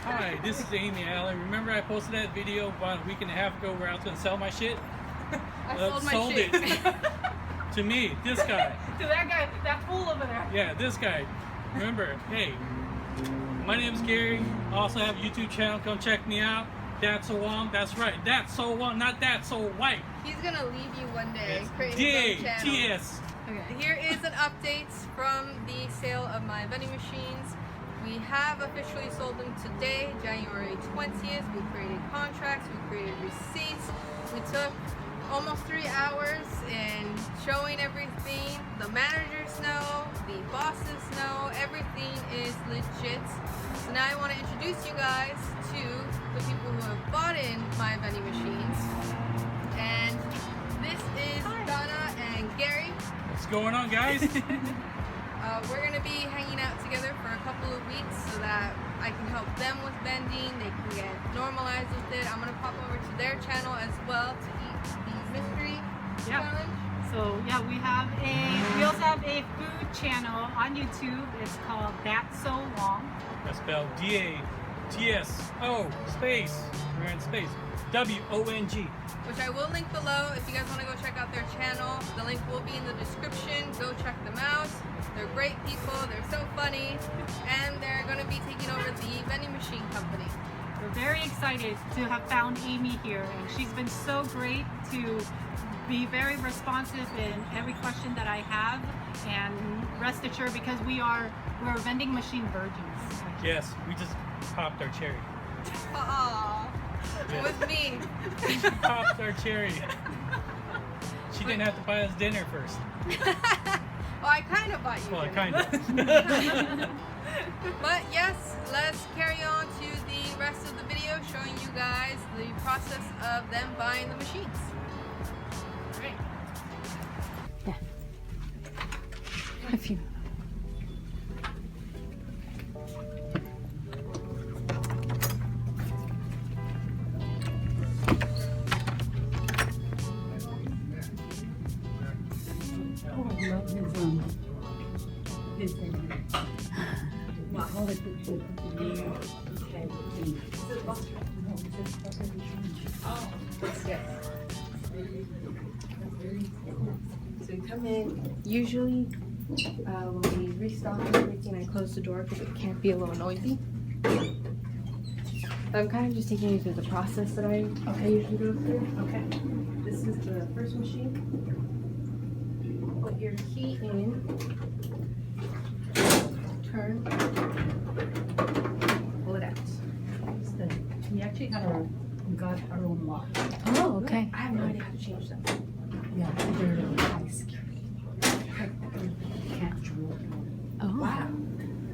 Hi, this is Jaime. Remember I posted that video about a week and a half ago where I was going to sell my shit? I sold my shit. It. To me, this guy. To that guy, that fool over there. Yeah, this guy. Remember, hey, my name is Gary. I also have a YouTube channel. Come check me out. Datso Wong. That's right. Datso Wong, not Datso White. He's gonna leave you one day. D-A-T-S. Okay. Here is an update from the sale of my vending machines. We have officially sold them today, January 20th. We created contracts, we created receipts. We took almost 3 hours in showing everything. The managers know, the bosses know, everything is legit. So now I want to introduce you guys to the people who have bought in my vending machines. And this is Donna and Gary. What's going on, guys? We're going to be hanging out together for a couple of weeks so that I can help them with vending. They can get normalized with it. I'm going to pop over to their channel as well to eat the mystery challenge. So yeah, we also have a food channel on YouTube. It's called Datso Wong. That's spelled D-A-T-S-O space. We're in space. W-O-N-G. Which I will link below if you guys want to go check out their channel. The link will be in the description. Go check them out. They're great people. They're so funny. And they're going to be taking over the vending machine company. We're very excited to have found Amy here, and she's been so great to be very responsive in every question that I have. And rest assured, because we're vending machine virgins. Yes, we just popped our cherry. Aww. Yeah. With me. She popped our cherry. She didn't have to buy us dinner first. Well, I kind of bought you Well, dinner. kind of. But yes, let's carry on to the rest of the video showing you guys the process of them buying the machines. Alright. Yeah. A few. So we come in, usually when we restock everything, I close the door because it can't be a little noisy. I'm kind of just taking you through the process that I usually go through. Okay. This is the first machine. Put your key in, turn, pull it out. We actually got our own lock. Oh, okay. I have no idea how to change them. Yeah, they're high security. You can't drill them. Oh. Wow.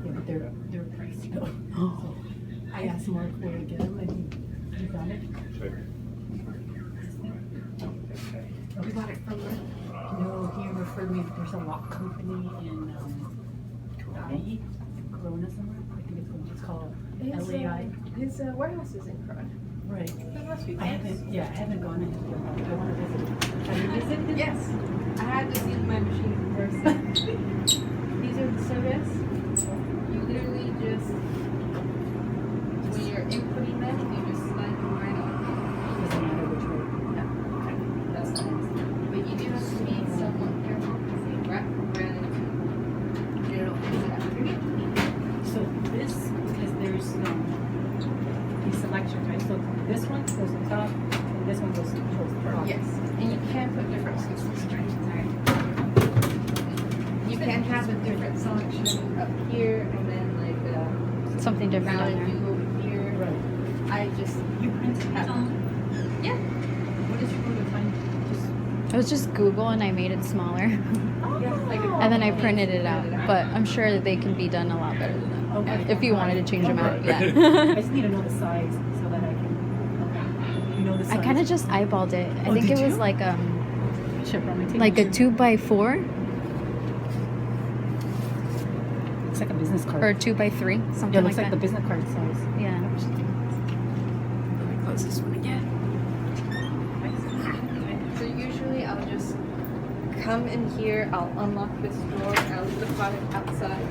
Yeah, but they're pricey though. Oh. So I asked Mark where to get them, and he found it. We got it from where? No, he referred me. There's a lock company in Hawaii, Corona somewhere. I think it's called LAI. His warehouse is in Corona. Right. That must be I haven't gone in yet. I want to visit. Have you visited? Yes. I had to see my machine in person. These are the service. You literally just, when you're inputting them, you just slide them right on. Doesn't matter which way. No. That's nice. But you do have to be somewhat careful because they wrap around and you don't fix it after you. So this, because there's these selections, right? So this one goes on top, and this one goes towards the bottom. Yes. And you can put different selections, right? You can have a different selection up here and then like Something different on Mountain there. Dew over here. Right. I just You printed it on? yeah. What did you go to find? Just It was just Google and I made it smaller. And then I printed it out. But I'm sure that they can be done a lot better than that. Okay. If you wanted to change them out, I yeah. just need to know the size so that I can. You know the size. I kind of just eyeballed it. I think did it was you? like Should run my tape. like a 2x4 It's like a business card. or 2x3, something Yeah, it like looks like that. the business card size. Yeah. Let me close this one again. So usually I'll just come in here, I'll unlock this door, I'll leave the product outside,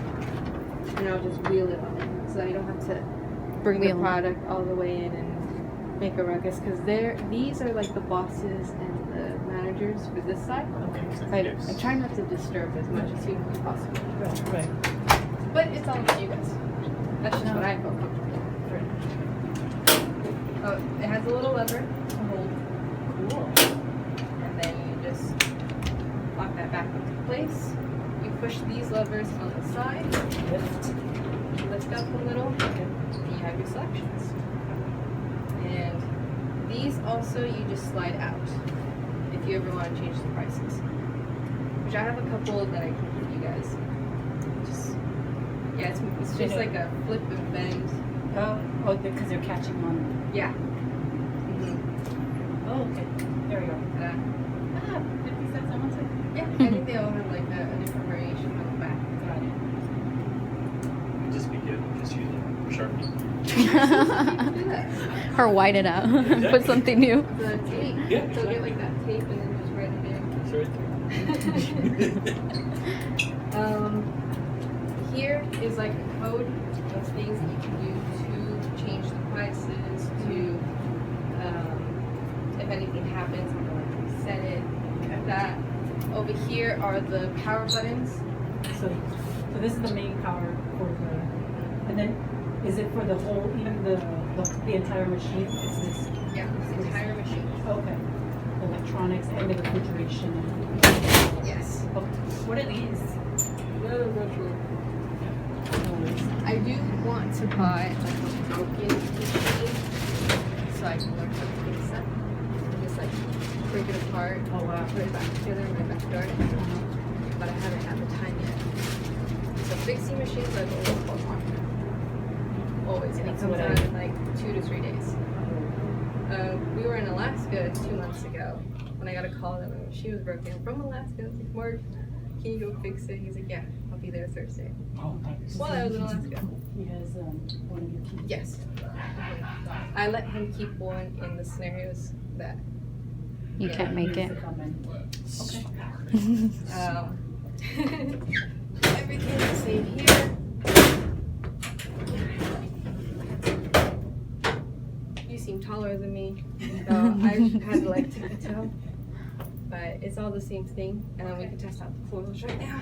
and I'll just wheel it on it. So I don't have to bring the Wheel. product all the way in and make a ruckus, because these are like the bosses and the managers for this side. Okay. I try not to disturb as much as humanly possible. Right. But it's all up to you guys. That's just what I feel comfortable with. Oh, it has a little lever to hold. Cool. And then you just lock that back into place. You push these levers on the side, lift up a little, and you have your selections. And these also you just slide out if you ever want to change the prices. Which I have a couple that I can give you guys. It's just like a flip and bend. Oh, because they're catching on. Yeah. Oh, okay. There we go. 50 cents on one side. Yeah, I think they all have like a different variation on the back. Got it. Just be good. Just use a Sharpie. Do that. Or white it out. Put something new. The tape. Yeah, So get like that tape and then just write it in. It's right Here is like a code of things that you can do to change the prices, to if anything happens, I'm gonna like reset it, like that. Over here are the power buttons. So this is the main power for the, and then is it for the whole, even the entire machine? Is this? Yeah, this entire machine. Okay. Electronics and the refrigeration. Yes. Oh, what are these? I do want to buy like a broken machine so I can learn how to fix it. Just like break it apart, Oh, wow. put it back together in my backyard. But I haven't had the time yet. So fixing machines I've always called on. Always. And it That's comes what out in like 2 to 3 days. We were in Alaska 2 months ago when I got a call that my machine was broken from Alaska. I was like, Mark, can you go fix it? He's like, yeah, I'll be there Thursday. Oh, nice. While I was in Alaska. He has one of your keys. Yes. I let him keep one in the scenarios that You can't make it. Okay. Everything is safe here. You seem taller than me, so I had to like tip a toe. But it's all the same thing, and then we can test out the coils right now.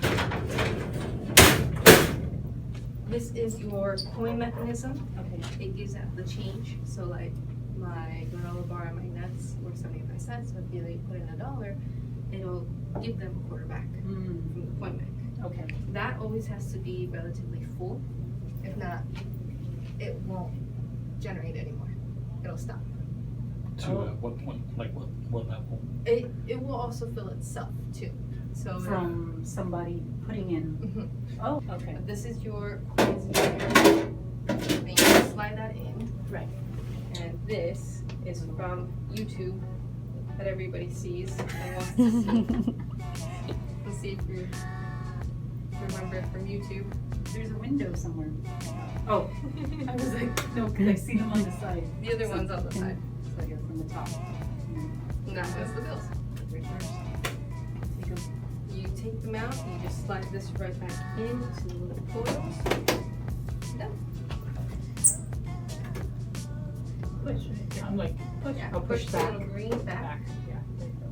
This is your coin mechanism. Okay. It gives out the change. So like my granola bar and my nuts were 75 cents. So if you like put in $1, it'll give them a quarter back from the coin mech. Okay. That always has to be relatively full. If not, it won't generate anymore. It'll stop. To what point? Like what level? It will also fill itself too. So From somebody putting in. Mhm. Oh, okay. This is your coins in here. And you just slide that in. Right. And this is from YouTube that everybody sees and wants to see. Let's see if you remember it from YouTube. There's a window somewhere. Oh, I was like, no, because I see them on the side. The other one's on the side. So here from the top. And that was the bills. Take them. You take them out, you just slide this right back into the little coils. Done. Push. I'm like, Push. Yeah, Oh, push the back. little green back. Back. Yeah. There you go.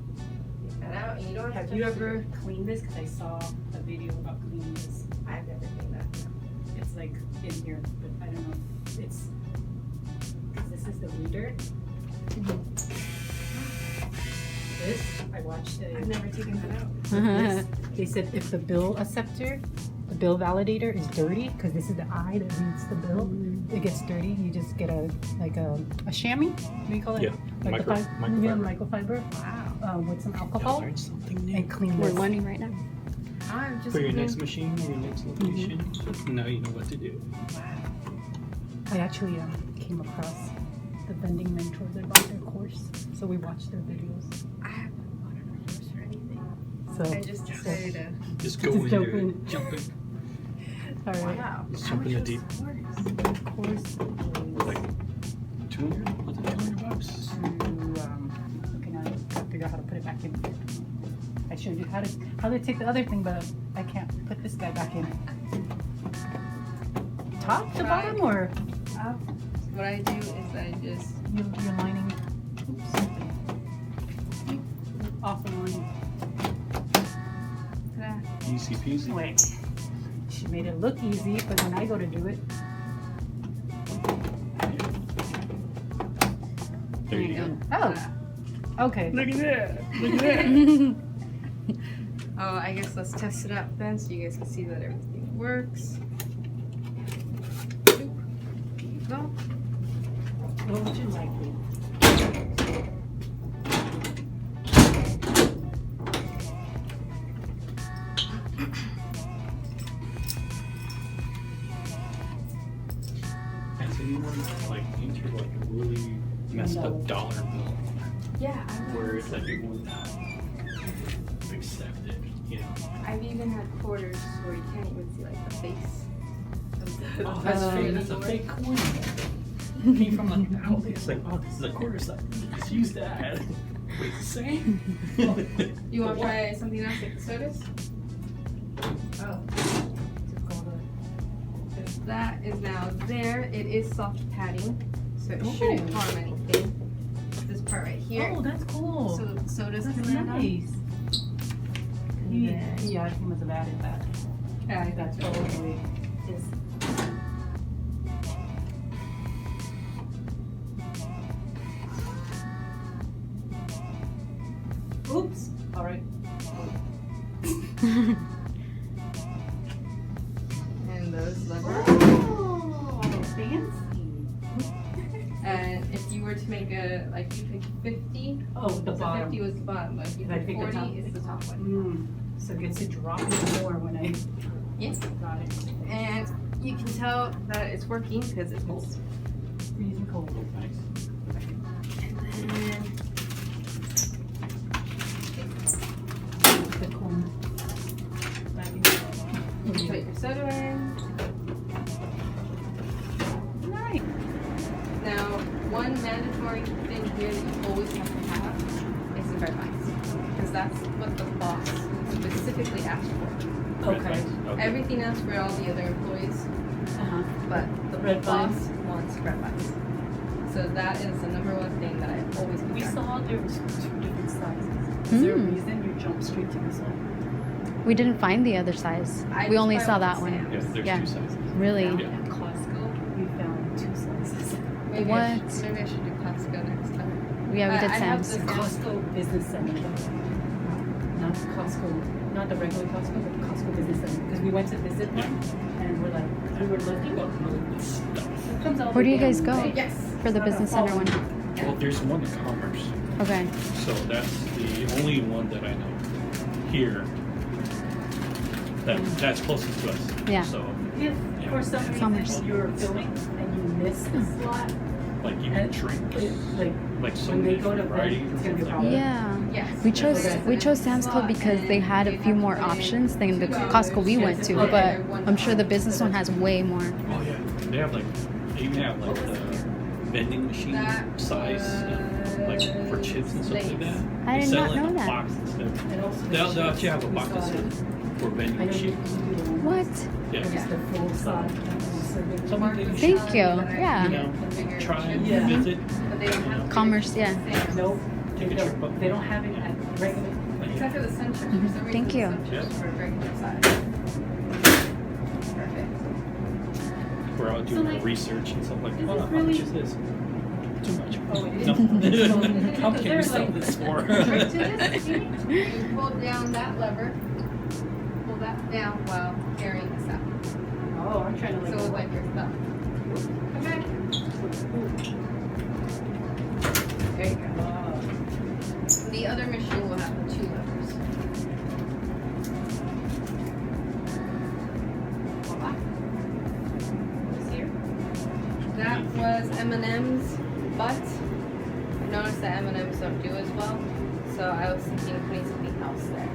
Take that out, and you don't have to Have you touch ever cleaned this? Because I saw a video about cleaning this. I've never cleaned that. It's like in here, but I don't know. It's because this is the reader. This I watched it. I've never taken that out. This, they said if the bill acceptor, the bill validator is dirty, because this is the eye that reads the bill, it gets dirty. You just get a chamois. What do you call it? Yeah, microfiber. Yeah, microfiber. Wow. With some alcohol learned something new. and clean We're this. learning right now. I'm just For your gonna- next machine, your next location, now you know what to do. I actually came across the vending mentors that bought their course, so we watched their videos. I haven't bought a course or anything. So I just decided to. Just go Just in jump there, in. jump in. all right. Wow. Just How jump in much the was deep. the course? Course Like 200? Was it $200? looking at it, trying to figure out how to put it back in. I showed you how to take the other thing, but I can't put this guy back in. Top to bottom or Up what I do is I just You're lining. Oops. Off the line. Easy peasy. Wait. She made it look easy, but when I go to do it, There you go. oh, okay. Look at that. Look at that. Oh, I guess let's test it out then so you guys can see that everything works. Boop. There you go. What would you like? Has anyone like entered like a really messed No. up dollar bill Yeah, where it's like it would not accept it, you know? I've even had quarters where you can't even see like the face. Oh, that's fake. That's a fake coin. Came from like an outlet. It's like, oh, this is a quarter size. Just use that. Wait, the same? You want to try something else like the sodas? Oh. So that is now there. It is soft padding, so it shouldn't harm anything. This part right here. Oh, that's cool. So the sodas That's can land on. nice. Yeah, I must have added that. Yeah, I That's got probably is. Oops. All right. And those levers. Oh, fancy. And if you were to make a, like you picked 50, Oh, the so bottom. 50 was the bottom, but if you If I picked pick the 40, top. it's the top one. So it gets to drop even more when I Yes. got it. And you can tell that it's working because it's Freezing cold. Nice. And then The cone. you can put your soda in. Nice. Now, one mandatory thing here that you always have to have is the red lines. Because that's what the boss specifically asked for. Okay. Everything else for all the other employees, Uh-huh. but the Red boss lines. wants red lines. So that is the number one thing that I always We keep track of. saw there was 2 different sizes. Is there a reason you jumped straight to this one? We didn't find the other size. I We only just saw went that with one. Sam. Yes, there's Yeah. 2 sizes. Really? Yeah. At Costco, we found 2 sizes. Maybe What? I should do Costco next time. Yeah, we did I have Sam's. the Costco Business Center. Not Costco, not the regular Costco, but the Costco Business Center. Because we went to visit one, and we're like, we were looking. It comes out Where do you again, guys go? right? Yes. For the business center one. Well, there's one in Commerce. Okay. So that's the only one that I know here that's closest to us. Yeah. So If for some Commerce. reason you're filming and you miss the slot, like you can drink like so when they many go to varieties bed, it's and gonna be a stuff problem. like that. Yeah. Yes. We chose Sam's Club because they had a few more options than the Costco we went to, but I'm sure the business one has way more. Oh yeah, they have like they even have like the vending machine size like for chips and stuff like that. I They did sell not it in know a that. box instead. And also the They'll chips, actually have a we box saw instead it. for vending I know you machine. can do the one. What? Yeah. Just the full size. Something they should, Thank you. you Yeah. know, try and Yeah. visit. But they don't have Commerce, yeah. Nope, Take a trip up. they don't have it at regular. Except for the sun chips. For some reason, Thank you. The sun chips Yeah. are regular size. Perfect. We're out doing like, research and stuff like that. is Oh, this how much really- is this? Too much. Oh, it is? No. How Is can there, we sell like- this for? Trick to this, you pull down that lever, pull that down while carrying this out. Oh, I'm trying to So it's like your thumb. Okay. There you go. The other machine will have the 2 levers. Voila. This here. That was M&M's, but I noticed that M&M's don't do as well, so I was thinking of putting something else there.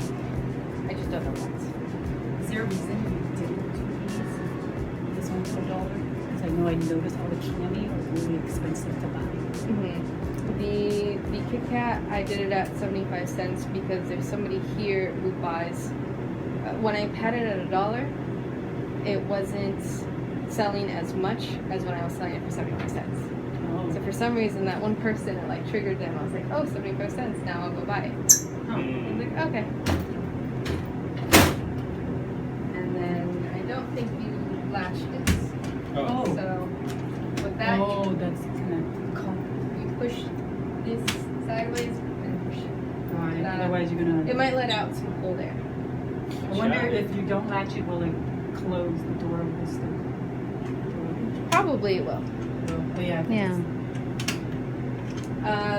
I just don't know what. Is there a reason you didn't do these? This one for $1? Because I know I noticed all the candy are really expensive to buy. The Kit Kat, I did it at 75 cents because there's somebody here who buys. When I had it at $1, it wasn't selling as much as when I was selling it for 75 cents. for some reason, that one person, it like triggered them. I was like, oh, 75 cents. Now I'll go buy it. I was like, okay. And then I don't think you latch this. Oh. So with that, that's gonna you push this sideways and push it. Otherwise, you're gonna. It might let out some cold air. I wonder if you don't latch it, will it close the door of this thing? Probably it will. But yeah. Yeah.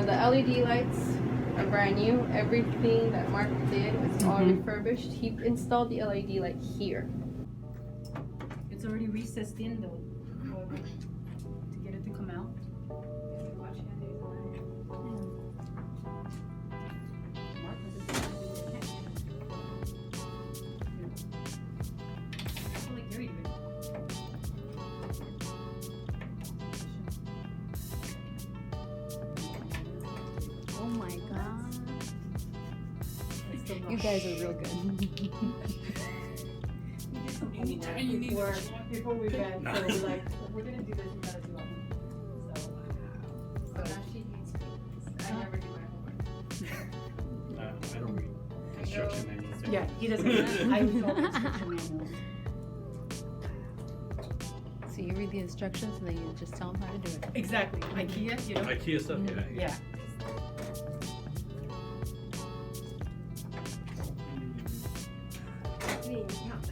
The LED lights are brand new. Everything that Mark did was all refurbished. He installed the LED light here. It's already recessed in though. However, to get it to come out. Oh my god. You guys are real good. Before we went, so we're like, we're gonna do this, we gotta do it. So now she needs me. I never do my homework. I don't read instruction manuals. Yeah, he doesn't. I don't instruction manuals. So you read the instructions and then you just tell them how to do it. Exactly. IKEA, you know? IKEA stuff, yeah. Yeah. Me, not this.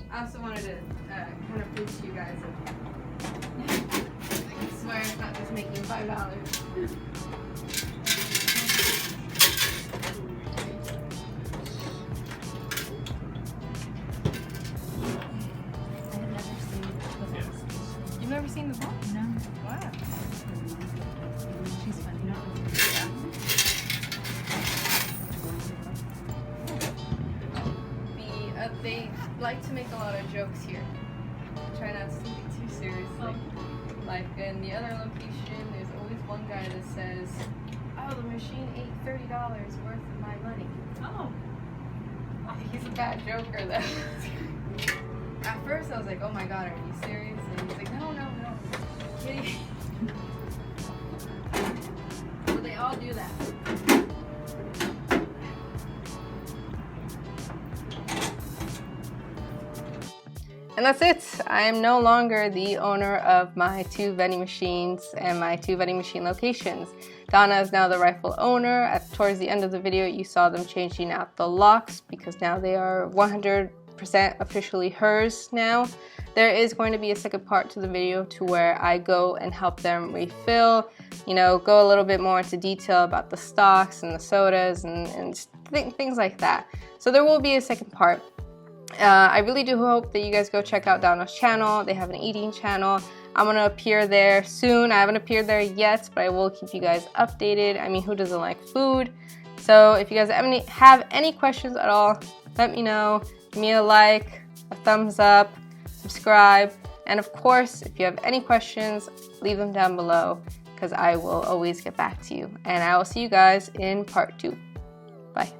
I also wanted to kind of prove to you guys that I swear it's not just making $5. You've never seen the book? No. Wow. She's funny. They like to make a lot of jokes here. Try not to take it too seriously. Like in the other location, there's always one guy that says, "Oh, the machine ate $30 worth of my money." Oh. He's a bad joker, though. At first, I was like, "Oh my God, are you serious?" And he's like, "No, no, no, kidding." So they all do that. And that's it. I am no longer the owner of my 2 vending machines and my 2 vending machine locations. Donna is now the rightful owner. Towards the end of the video, you saw them changing out the locks because now they are 100% officially hers now. There is going to be a second part to the video to where I go and help them refill, you know, go a little bit more into detail about the stocks and the sodas and things like that. So there will be a second part. I really do hope that you guys go check out Donna's channel. They have an eating channel. I'm going to appear there soon. I haven't appeared there yet, but I will keep you guys updated. I mean, who doesn't like food? So if you guys have any questions at all, let me know. Give me a like, a thumbs up, subscribe, and of course, if you have any questions, leave them down below because I will always get back to you. And I will see you guys in part 2. Bye.